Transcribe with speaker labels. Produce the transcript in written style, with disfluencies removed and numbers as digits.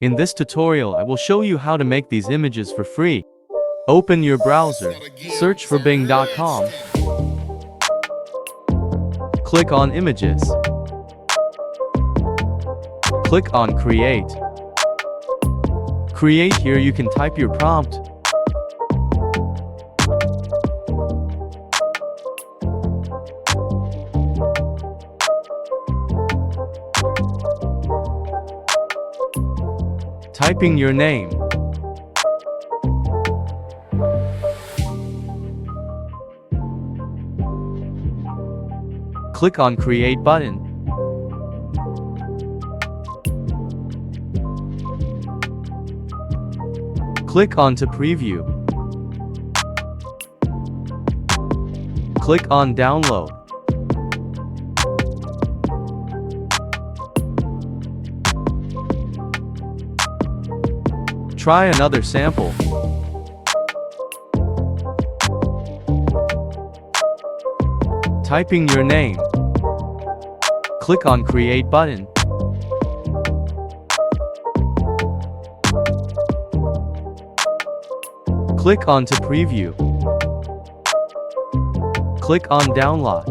Speaker 1: In this tutorial, I will show you how to make these images for free. Open your browser, search for bing.com. Click on Images. Click on Create. Create here you can type your prompt. Typing your name. Click on Create button. Click on to preview. Click on Download. Try another sample. Typing your name. Click on Create button. Click on to preview. Click on Download.